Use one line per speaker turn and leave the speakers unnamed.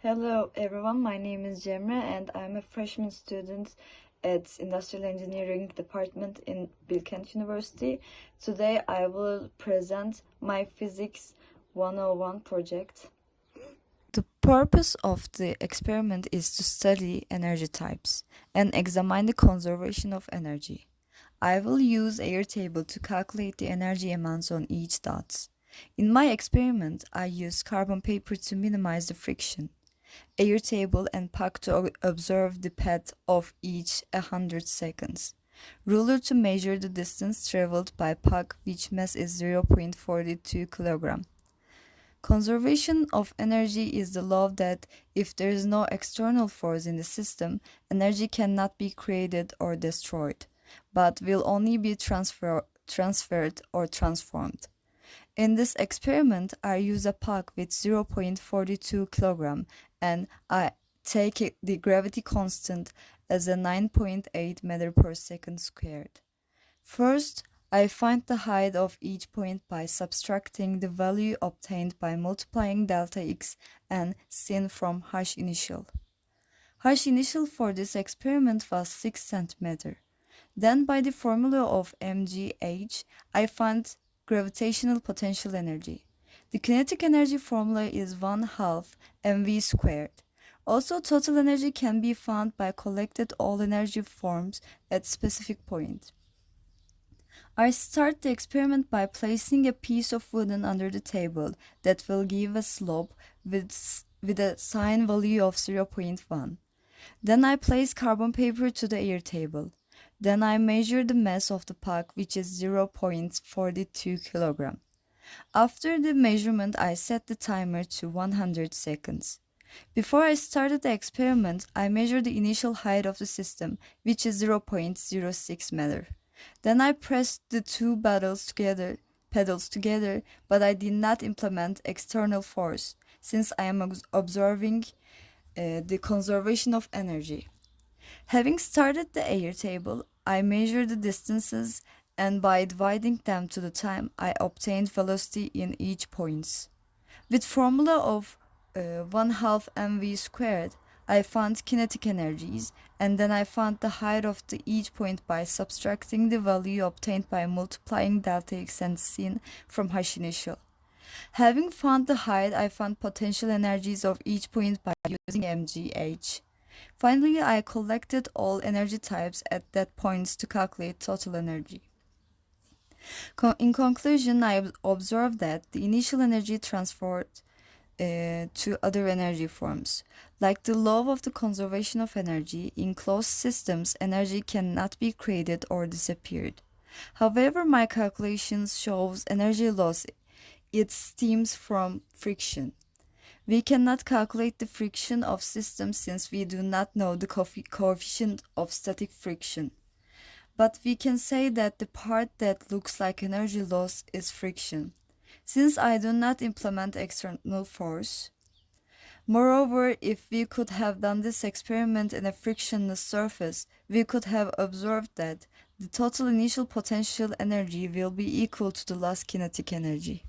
Hello everyone, my name is Cemre and I'm a freshman student at Industrial Engineering Department in Bilkent University. Today I will present my Physics 101 project. The purpose of the experiment is to study energy types and examine the conservation of energy. I will use Airtable to calculate the energy amounts on each dot. In my experiment, I used carbon paper to minimize the friction, Airtable and puck to observe the path of each 100 seconds, ruler to measure the distance traveled by puck, which mass is 0.42 kg. Conservation of energy is the law that if there is no external force in the system, energy cannot be created or destroyed, but will only be transferred or transformed. In this experiment, I use a puck with 0.42 kg and I take the gravity constant as a 9.8 meter per second squared. First, I find the height of each point by subtracting the value obtained by multiplying delta x and sin from h initial. H initial for this experiment was 6 cm. Then by the formula of mgh, I find gravitational potential energy. The kinetic energy formula is 1/2 mv squared. Also, total energy can be found by collected all energy forms at specific point. I start the experiment by placing a piece of wooden under the table that will give a slope with a sign value of 0.1. Then I place carbon paper to the air table. Then I measure the mass of the puck, which is 0.42 kg. After the measurement, I set the timer to 100 seconds. Before I started the experiment, I measured the initial height of the system, which is 0.06 meter. Then I pressed the two pedals together, but I did not implement external force, since I am observing the conservation of energy. Having started the Airtable, I measured the distances and by dividing them to the time, I obtained velocity in each points. With formula of 1/2 mv squared, I found kinetic energies and then I found the height of each point by subtracting the value obtained by multiplying delta x and sin from h initial. Having found the height, I found potential energies of each point by using mgh. Finally, I collected all energy types at that points to calculate total energy. In conclusion, I observed that the initial energy transferred to other energy forms. Like the law of the conservation of energy, in closed systems, energy cannot be created or disappeared. However, my calculations shows energy loss. It stems from friction. We cannot calculate the friction of systems since we do not know the coefficient of static friction. But we can say that the part that looks like energy loss is friction, since I do not implement external force. Moreover, if we could have done this experiment in a frictionless surface, we could have observed that the total initial potential energy will be equal to the lost kinetic energy.